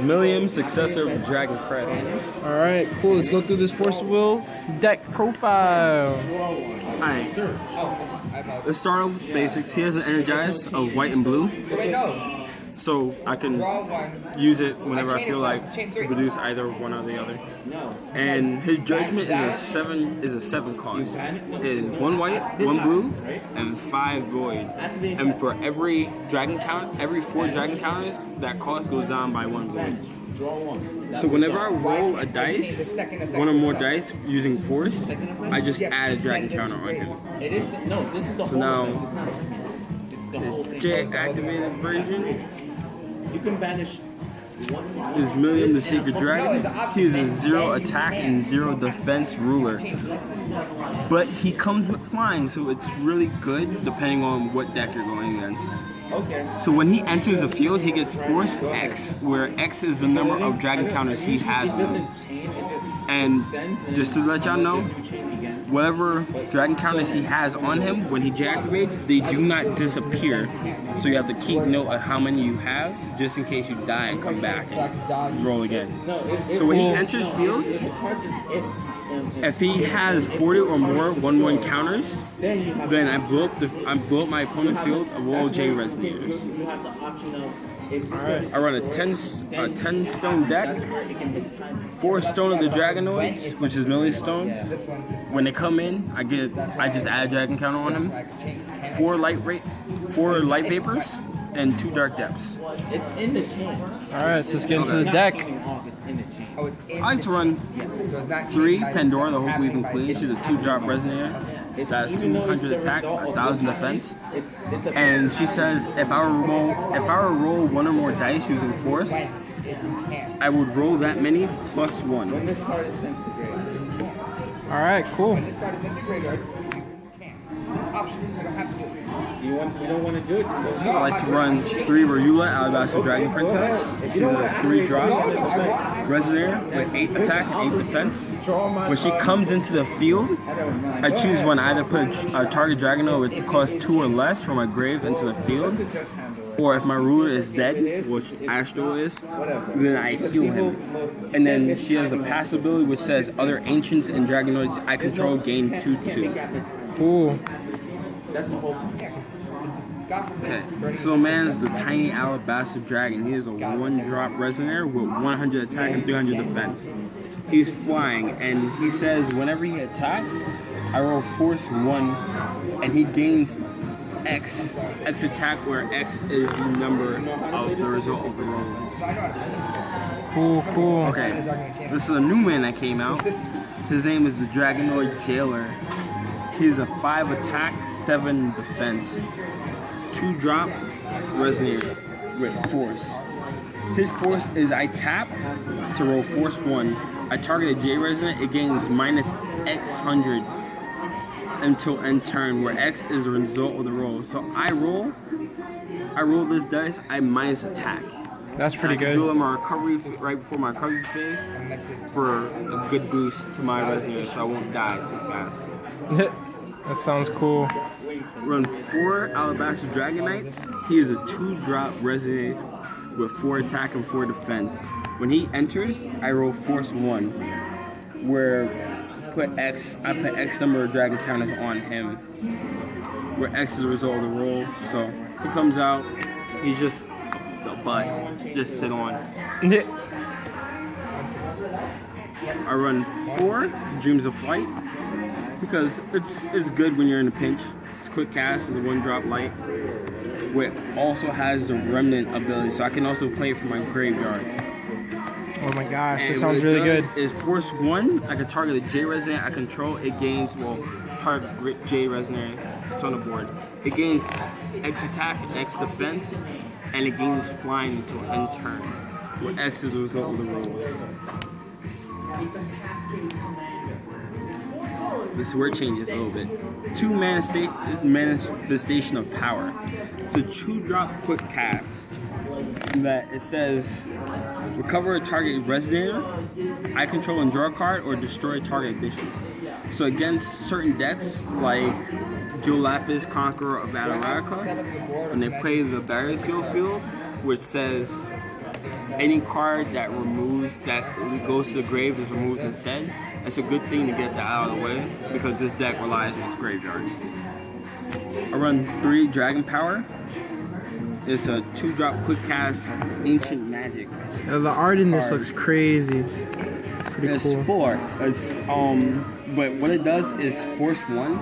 Millium, Successor, Dragon Crest. Alright, cool. Let's go through this Force Will deck profile. Alright. Let's start off with basics. He has an Energize of white and blue. So I can use it whenever I feel like to produce either one or the other. And his judgment is a 7 cost. It is 1 white, 1 blue, and 5 void. And for every dragon count, every 4 dragon counters, that cost goes down by 1 void. So whenever I roll a dice, 1 or more dice using force, I just add a dragon counter on him. So now, his J activated version. You can banish is Millium the Secret Dragon. He is a 0 attack and 0 defense ruler. But he comes with flying, so it's really good depending on what deck you're going against. So when he enters the field, he gets Force X, where X is the number of dragon counters he has. And just to let y'all know, whatever dragon counters he has on him, when he deactivates, they do not disappear. So you have to keep note of how many you have, just in case you die and come back and roll again. So when he enters field, if he has 40 or more 1/1 counters, then I blow up my opponent's field of all J resonators. Alright. I run a 10 stone deck, 4 stone of the Dragonoids, which is Million stone. When they come in, I just add a dragon counter on him. 4 light vapors, and 2 dark depths. It's in the chain. Alright, so let's get into the deck. I like to run 3 Pandora, the Hope Weaving Queen. She's a 2-drop resonator. That's 200 attack, 1,000 defense. And she says if I were to roll 1 or more dice using force, I would roll that many plus 1. Alright, cool. You don't want to do it? I like to run 3 Ryula, Alabaster Dragon Princess. She's a 3-drop resonator with 8 attack and 8 defense. When she comes into the field, I choose one. I either put a target Dragonoid with cost 2 or less from my grave into the field, or if my ruler is dead, which Astro is, then I heal him. And then she has a passive ability which says other ancients and Dragonoids I control gain 2/2. Cool. Okay, so man is the tiny Alabaster Dragon. He is a 1-drop resonator with 100 attack and 300 defense. He's flying, and he says whenever he attacks, I roll force 1, and he gains X attack, where X is the number of the result of the roll. Cool. Okay, this is a new man that came out. His name is the Dragonoid Jailer. He's a 5 attack, 7 defense, 2-drop resonator with force. His force is I tap to roll force 1. I target a J resonant, it gains minus X 100 until end turn, where X is the result of the roll. So I roll this dice, I minus attack. That's pretty good. I do my recovery right before my recovery phase for a good boost to my resonator, so I won't die too fast. That sounds cool. Run 4 Alabaster Dragonites. He is a 2-drop resonator with 4 attack and 4 defense. When he enters, I roll force 1, where I put X number of dragon counters on him, where X is the result of the roll. So he comes out, he's just the butt, just sit on. I run 4 Dreams of Flight, because it's good when you're in a pinch. It's quick cast, it's a 1-drop light, which also has the Remnant ability, so I can also play it from my graveyard. Oh my gosh, And that sounds really good. Is force 1, I can target a J resonant I control, it gains, target J resonant, it's on the board. It gains X attack and X defense, and it gains flying until end turn, where X is the result of the roll. This is where it changes a little bit. 2 manifestation of power. It's a 2-drop quick cast that it says recover a target resonator I control and draw a card, or destroy a target addition. So against certain decks like Dual Lapis, Conqueror, or Battle Radica, when they play the Barrier Seal field, which says any card that goes to the grave is removed instead. It's a good thing to get that out of the way because this deck relies on its graveyard. I run 3 Dragon Power. It's a 2-drop quick cast Ancient Magic. The art in this looks crazy. Pretty It's cool. 4. It's but what it does is force 1.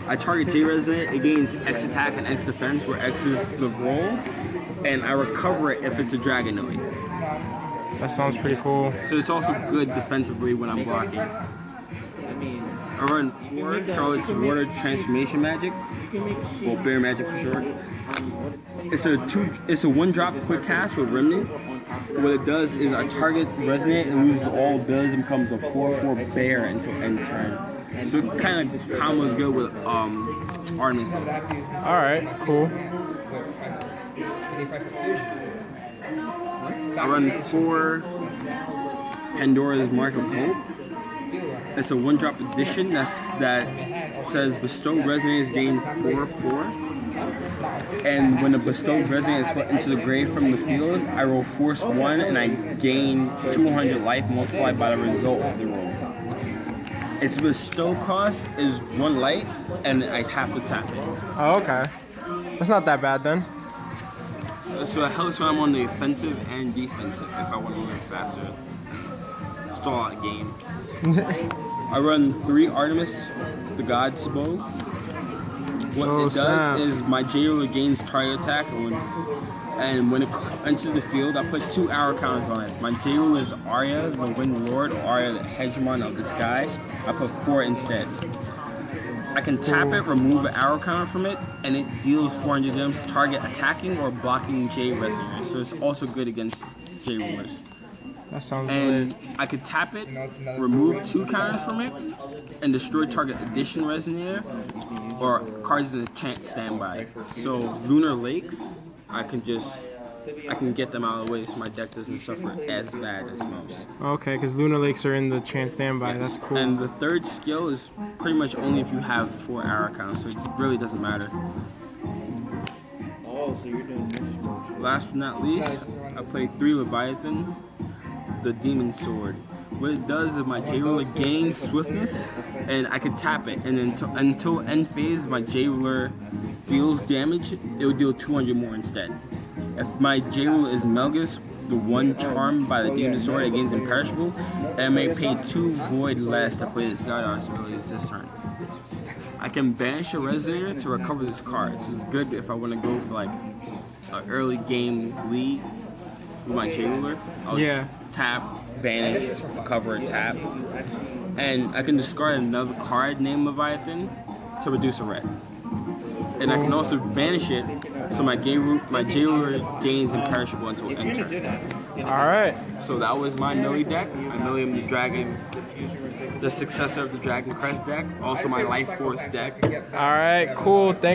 I target J Resident. It gains X attack and X defense, where X is the roll, and I recover it if it's a Dragonoid. That sounds pretty cool. So it's also good defensively when I'm blocking. I run 4 Charlotte's Water Transformation Magic. Well, Bear Magic for short. It's a 1-drop quick cast with Remnant. What it does is I target Resonate and loses all abilities and becomes a 4/4 bear until end turn. So it kind of combos good with Artemis. Alright, cool. I run 4 Pandora's Mark of Hope. It's a 1-drop addition that says Bestow Resonates gain 4/4. And when the bestowed resonance is put into the grave from the field, I roll force 1 and I gain 200 life multiplied by the result of the roll. Its bestow cost is 1 light and I have to tap it. Oh, okay. That's not that bad then. So it helps when I'm on the offensive and defensive if I want to move faster. Stall out the game. I run 3 Artemis, the God's Bow. What it does is my J-Ruler gains target attack, and when it enters the field, I put 2 arrow counters on it. My J-Ruler is Arya, the Wind Lord, or Arya, the Hegemon of the Sky. I put 4 instead. I can tap it, remove an arrow counter from it, and it deals 400 damage to target attacking or blocking J Resonators. So it's also good against J-Rulers. That sounds And good. I could tap it, remove 2 counters from it, and destroy target addition resonator or cards in the chant standby. So Lunar Lakes, I can get them out of the way so my deck doesn't suffer as bad as most. Okay, because Lunar Lakes are in the chance standby. That's cool. And the 3rd skill is pretty much only if you have 4 arrow counts, so it really doesn't matter. Oh, so you're doing this. Last but not least, I play 3 Leviathan, the Demon Sword. What it does is my J-Ruler gains swiftness, and I can tap it, and then until end phase, my J-Ruler deals damage, it will deal 200 more instead. If my J-Ruler is Melgus, the 1 charmed by the Demon Sword, it gains Imperishable, and I may pay 2 Void less to play this God Art's abilities this turn. I can banish a Resonator to recover this card, so it's good if I want to go for like an early game lead with my J-Ruler. I'll just tap, banish, recover, tap. And I can discard another card named Leviathan to reduce a red. And I can also banish it so my J-Ruler gains Imperishable until end turn. Alright. So that was my Millium deck. My Millium the Dragon, the Successor of the Dragon Crest deck. Also my Life Force deck. Alright, cool. Thank